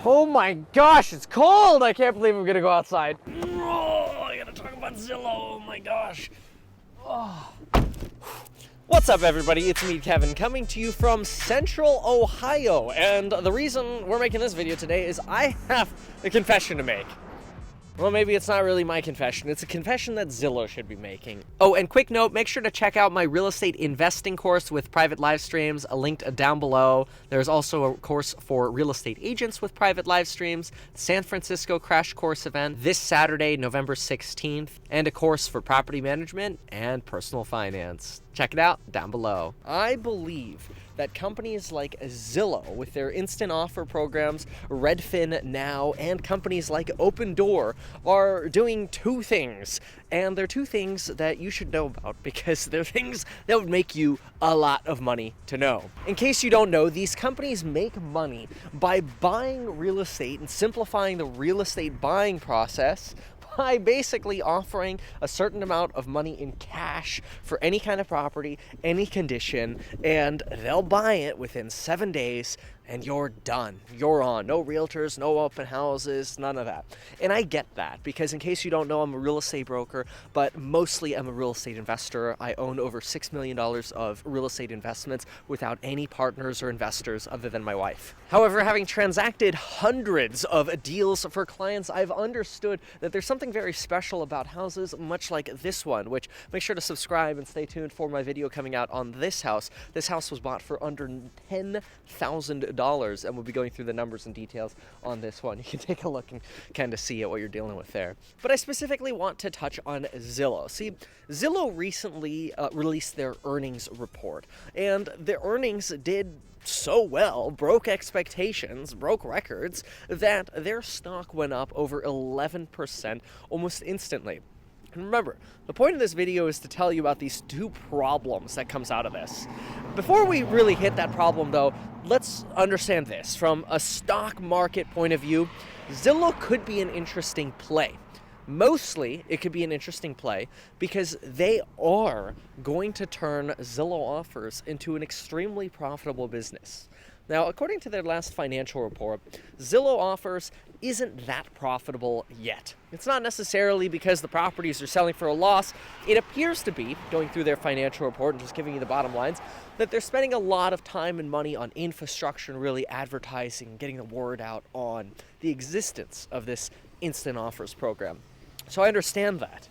Oh my gosh, it's cold! I can't believe I'm gonna go outside. Oh, I gotta talk about Zillow, oh my gosh. Oh. What's up, everybody? It's me, Kevin, coming to you from Central Ohio. And the reason we're making this video today is I have a confession to make. Well, maybe it's not really my confession. It's a confession that Zillow should be making. Oh, and quick note, make sure to check out my real estate investing course with private live streams, linked down below. There's also a course for real estate agents with private live streams, San Francisco Crash Course event this Saturday, November 16th, and a course for property management and personal finance. Check it out down below. I believe that companies like Zillow, with their instant offer programs, Redfin Now, and companies like Open Door are doing two things. And they're two things that you should know about because they're things that would make you a lot of money to know. In case you don't know, these companies make money by buying real estate and simplifying the real estate buying process by basically offering a certain amount of money in cash for any kind of property, any condition, and they'll buy it within 7 days and you're done. You're on. No realtors, no open houses, none of that. And I get that because in case you don't know, I'm a real estate broker, but mostly I'm a real estate investor. I own over $6 million of real estate investments without any partners or investors other than my wife. However, having transacted hundreds of deals for clients, I've understood that there's something very special about houses, much like this one, which make sure to subscribe and stay tuned for my video coming out on this house. This house was bought for under $10,000. And we'll be going through the numbers and details on this one. You can take a look and kind of see what you're dealing with there. But I specifically want to touch on Zillow. See, Zillow recently released their earnings report, and the earnings did so well, broke expectations, broke records, that their stock went up over 11% almost instantly. And remember, the point of this video is to tell you about these two problems that comes out of this. Before we really hit that problem though, let's understand this. From a stock market point of view, Zillow could be an interesting play. Mostly, it could be an interesting play because they are going to turn Zillow offers into an extremely profitable business. Now, according to their last financial report, Zillow offers isn't that profitable yet. It's not necessarily because the properties are selling for a loss. It appears to be, going through their financial report and just giving you the bottom lines, that they're spending a lot of time and money on infrastructure and really advertising and getting the word out on the existence of this instant offers program. So I understand that.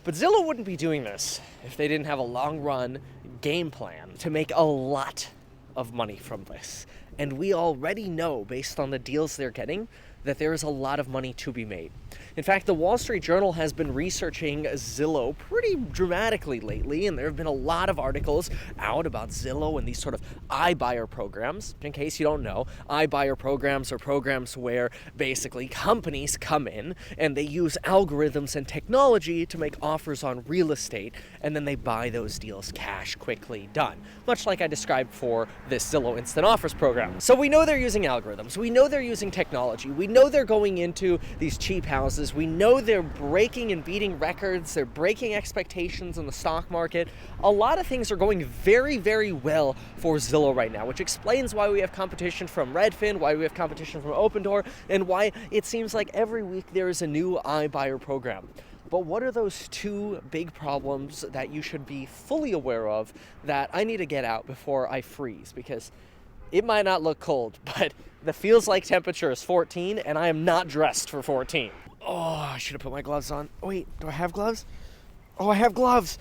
But Zillow wouldn't be doing this if they didn't have a long-run game plan to make a lot of money from this. And we already know, based on the deals they're getting, that there is a lot of money to be made. In fact, the Wall Street Journal has been researching Zillow pretty dramatically lately, and there have been a lot of articles out about Zillow and these sort of iBuyer programs. In case you don't know, iBuyer programs are programs where basically companies come in and they use algorithms and technology to make offers on real estate, and then they buy those deals cash, quickly, done. Much like I described for this Zillow Instant Offers program. So we know they're using algorithms, we know they're using technology, we know they're going into these cheap houses, we know they're breaking and beating records, they're breaking expectations in the stock market. A lot of things are going very, very well for Zillow right now, which explains why we have competition from Redfin, why we have competition from Open Door, and why it seems like every week there is a new iBuyer program. But what are those two big problems that you should be fully aware of that I need to get out before I freeze? Because it might not look cold, but the feels like temperature is 14 and I am not dressed for 14. Oh, I should have put my gloves on. Oh, wait, do I have gloves? Oh, I have gloves.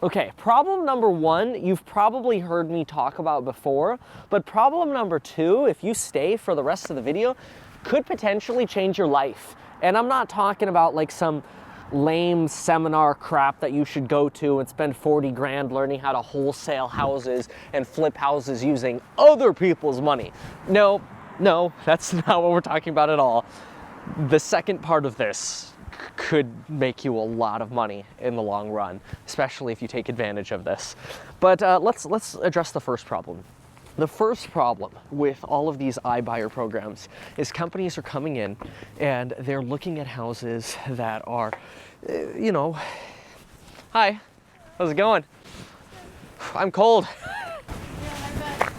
Okay, problem number one, you've probably heard me talk about before, but problem number two, if you stay for the rest of the video, could potentially change your life. And I'm not talking about like some lame seminar crap that you should go to and spend 40 grand learning how to wholesale houses and flip houses using other people's money. No, that's not what we're talking about at all. The second part of this could make you a lot of money in the long run, especially if you take advantage of this. But let's address the first problem. The first problem with all of these iBuyer programs is companies are coming in and they're looking at houses that are, hi, how's it going? I'm cold.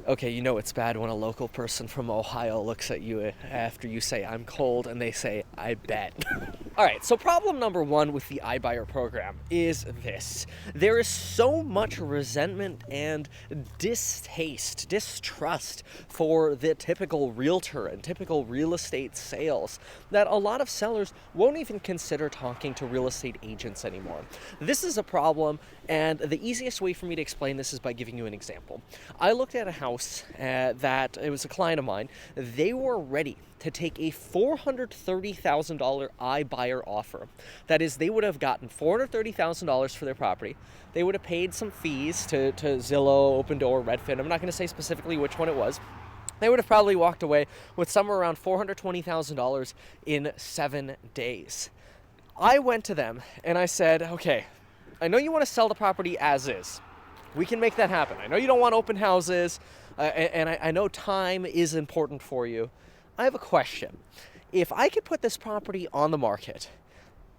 Okay, you know it's bad when a local person from Ohio looks at you after you say, I'm cold, and they say, I bet. All right, so problem number one with the iBuyer program is this. There is so much resentment and distrust for the typical realtor and typical real estate sales that a lot of sellers won't even consider talking to real estate agents anymore. This is a problem, and the easiest way for me to explain this is by giving you an example. I looked at a house that it was a client of mine. They were ready to take a $430,000 iBuyer offer. That is, they would have gotten $430,000 for their property. They would have paid some fees to Zillow, Open Door, Redfin. I'm not going to say specifically which one it was. They would have probably walked away with somewhere around $420,000 in 7 days. I went to them and I said, okay, I know you want to sell the property as is. We can make that happen. I know you don't want open houses, and I know time is important for you. I have a question. If I could put this property on the market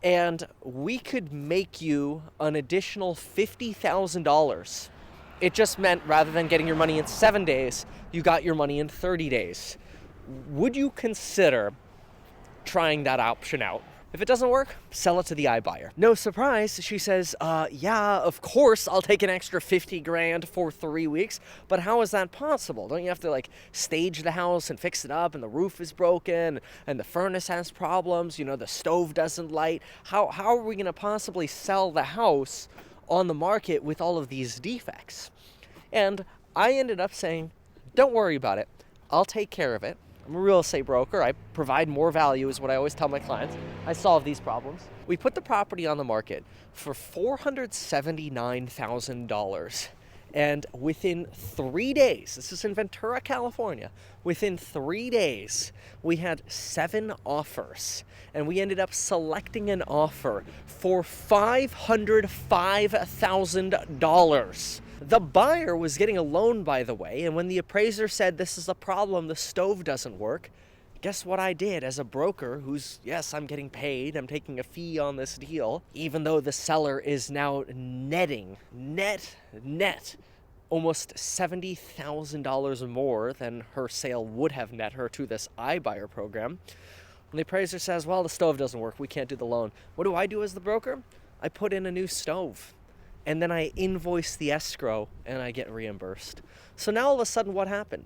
and we could make you an additional $50,000, it just meant rather than getting your money in 7 days, you got your money in 30 days. Would you consider trying that option out? If it doesn't work, sell it to the iBuyer. No surprise, she says, yeah, of course, I'll take an extra 50 grand for 3 weeks, but how is that possible? Don't you have to like stage the house and fix it up, and the roof is broken and the furnace has problems, you know, the stove doesn't light? How are we gonna possibly sell the house on the market with all of these defects? And I ended up saying, don't worry about it. I'll take care of it. I'm a real estate broker. I provide more value is what I always tell my clients. I solve these problems. We put the property on the market for $479,000. And within 3 days, this is in Ventura, California, within 3 days, we had 7 offers. And we ended up selecting an offer for $505,000. The buyer was getting a loan, by the way, and when the appraiser said this is a problem, the stove doesn't work, guess what I did as a broker who's, yes, I'm getting paid, I'm taking a fee on this deal, even though the seller is now netting, net, almost $70,000 more than her sale would have net her to this iBuyer program. When the appraiser says, well, the stove doesn't work, we can't do the loan, what do I do as the broker? I put in a new stove. And then I invoice the escrow and I get reimbursed. So now all of a sudden what happened?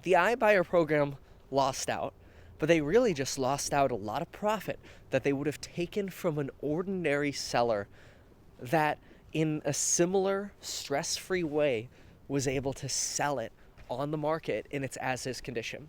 The iBuyer program lost out, but they really just lost out a lot of profit that they would have taken from an ordinary seller that in a similar stress-free way was able to sell it on the market in its as-is condition.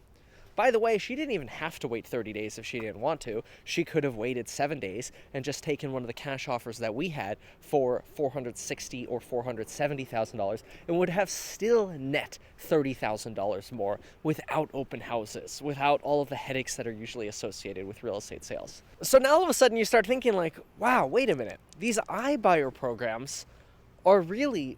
By the way, she didn't even have to wait 30 days if she didn't want to. She could have waited 7 days and just taken one of the cash offers that we had for $460,000 or $470,000 and would have still net $30,000 more without open houses, without all of the headaches that are usually associated with real estate sales. So now all of a sudden you start thinking like, wow, wait a minute. These iBuyer programs are really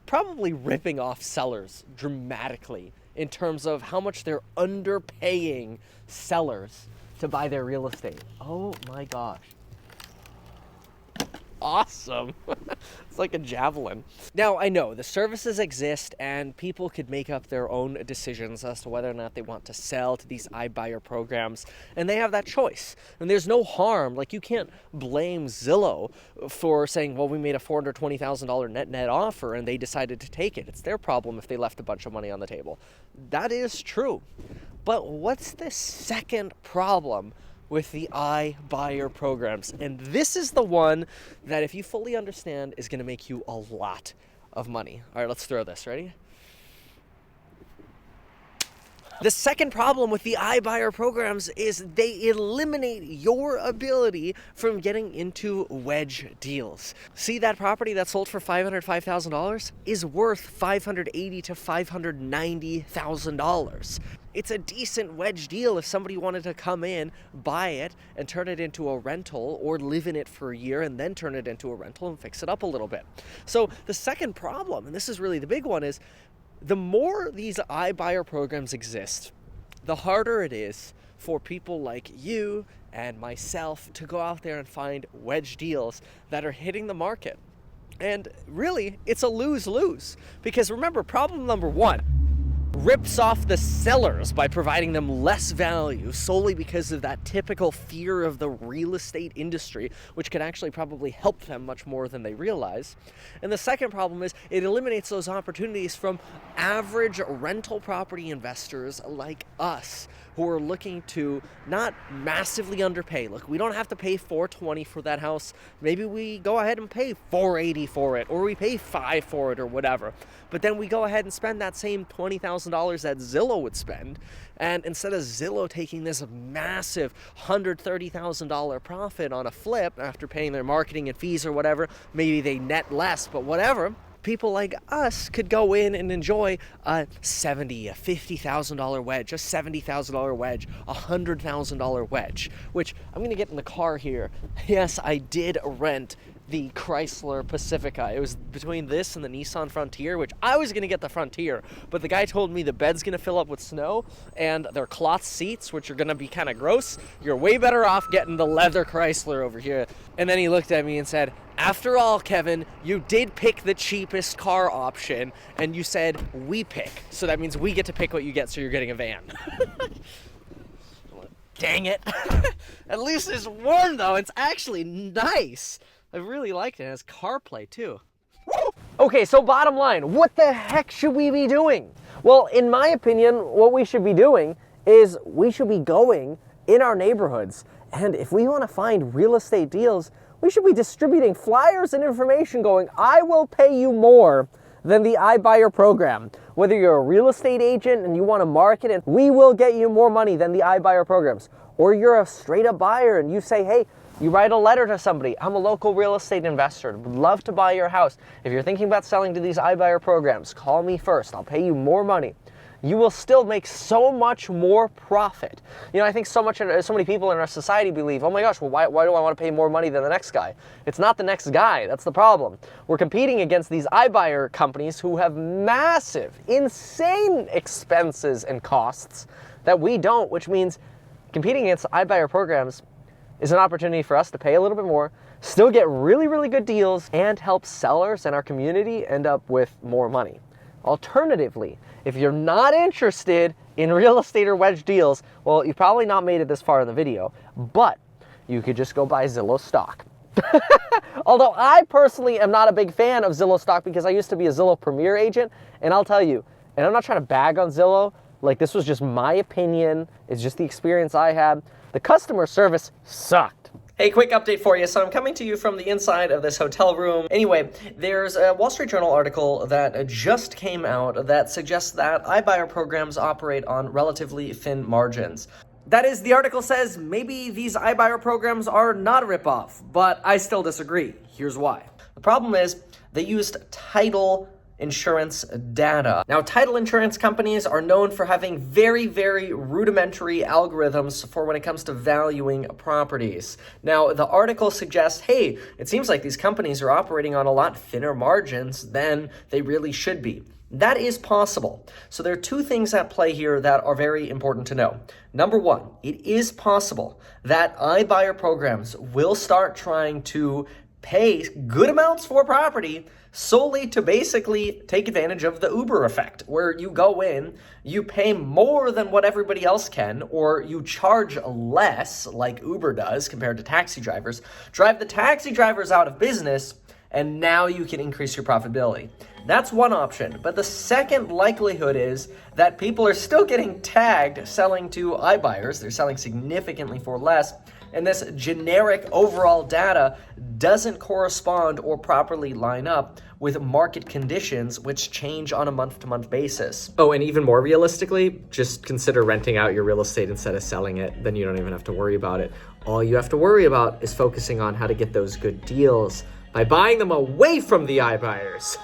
probably ripping off sellers dramatically in terms of how much they're underpaying sellers to buy their real estate. Oh my gosh. Awesome. It's like a javelin. Now, I know the services exist and people could make up their own decisions as to whether or not they want to sell to these iBuyer programs, and they have that choice. And there's no harm. Like, you can't blame Zillow for saying, well, we made a $420,000 net offer and they decided to take it. It's their problem if they left a bunch of money on the table. That is true. But what's the second problem with the iBuyer programs? And this is the one that, if you fully understand, is going to make you a lot of money. All right, let's throw this. Ready? The second problem with the iBuyer programs is they eliminate your ability from getting into wedge deals. See, that property that sold for $505,000 is worth $580,000 to $590,000. It's a decent wedge deal if somebody wanted to come in, buy it, and turn it into a rental, or live in it for a year and then turn it into a rental and fix it up a little bit. So the second problem, and this is really the big one, is the more these iBuyer programs exist, the harder it is for people like you and myself to go out there and find wedge deals that are hitting the market. And really, it's a lose-lose. Because remember, problem number one, rips off the sellers by providing them less value solely because of that typical fear of the real estate industry, which could actually probably help them much more than they realize. And the second problem is it eliminates those opportunities from average rental property investors like us, who are looking to not massively underpay. Look, we don't have to pay $420 for that house. Maybe we go ahead and pay $480 for it, or we pay $5 for it, or whatever. But then we go ahead and spend that same $20,000 that Zillow would spend, and instead of Zillow taking this massive $130,000 profit on a flip after paying their marketing and fees or whatever, maybe they net less, but whatever, people like us could go in and enjoy a $70,000, a $50,000 wedge, a $70,000 wedge, a $100,000 wedge, which I'm going to get in the car here. Yes, I did rent the Chrysler Pacifica. It was between this and the Nissan Frontier, which I was going to get the Frontier, but the guy told me the bed's going to fill up with snow and they're cloth seats, which are going to be kind of gross. You're way better off getting the leather Chrysler over here. And then he looked at me and said, after all, Kevin, you did pick the cheapest car option, and you said we pick. So that means we get to pick what you get, so you're getting a van. Dang it. At least it's warm, though. It's actually nice. I really liked it. It has CarPlay, too. Okay, so bottom line, what the heck should we be doing? Well, in my opinion, what we should be doing is we should be going in our neighborhoods. And if we want to find real estate deals, we should be distributing flyers and information going, I will pay you more than the iBuyer program. Whether you're a real estate agent and you want to market it, we will get you more money than the iBuyer programs. Or you're a straight up buyer and you say, hey, you write a letter to somebody, I'm a local real estate investor, would love to buy your house. If you're thinking about selling to these iBuyer programs, call me first, I'll pay you more money. You will still make so much more profit. You know, I think so many people in our society believe, oh my gosh, well, why do I want to pay more money than the next guy? It's not the next guy, that's the problem. We're competing against these iBuyer companies who have massive, insane expenses and costs that we don't, which means competing against iBuyer programs is an opportunity for us to pay a little bit more, still get really, really good deals, and help sellers and our community end up with more money. Alternatively, if you're not interested in real estate or wedge deals, well, you've probably not made it this far in the video, but you could just go buy Zillow stock. Although I personally am not a big fan of Zillow stock because I used to be a Zillow Premier agent, and I'll tell you, and I'm not trying to bag on Zillow, like this was just my opinion, it's just the experience I had. The customer service sucked. Hey, quick update for you. So I'm coming to you from the inside of this hotel room. Anyway, there's a Wall Street Journal article that just came out that suggests that iBuyer programs operate on relatively thin margins. That is, the article says maybe these iBuyer programs are not a ripoff, but I still disagree. Here's why. The problem is they used title insurance data. Now, title insurance companies are known for having very, very rudimentary algorithms for when it comes to valuing properties. Now, the article suggests, hey, it seems like these companies are operating on a lot thinner margins than they really should be. That is possible. So there are two things at play here that are very important to know. Number one, it is possible that iBuyer programs will start trying to pay good amounts for property solely to basically take advantage of the Uber effect, where you go in, you pay more than what everybody else can, or you charge less, like Uber does compared to taxi drivers, drive the taxi drivers out of business, and now you can increase your profitability. That's one option, but the second likelihood is that people are still getting tagged selling to iBuyers. They're selling significantly for less, and this generic overall data doesn't correspond or properly line up with market conditions, which change on a month-to-month basis. Oh, and even more realistically, just consider renting out your real estate instead of selling it. Then you don't even have to worry about it. All you have to worry about is focusing on how to get those good deals by buying them away from the iBuyers.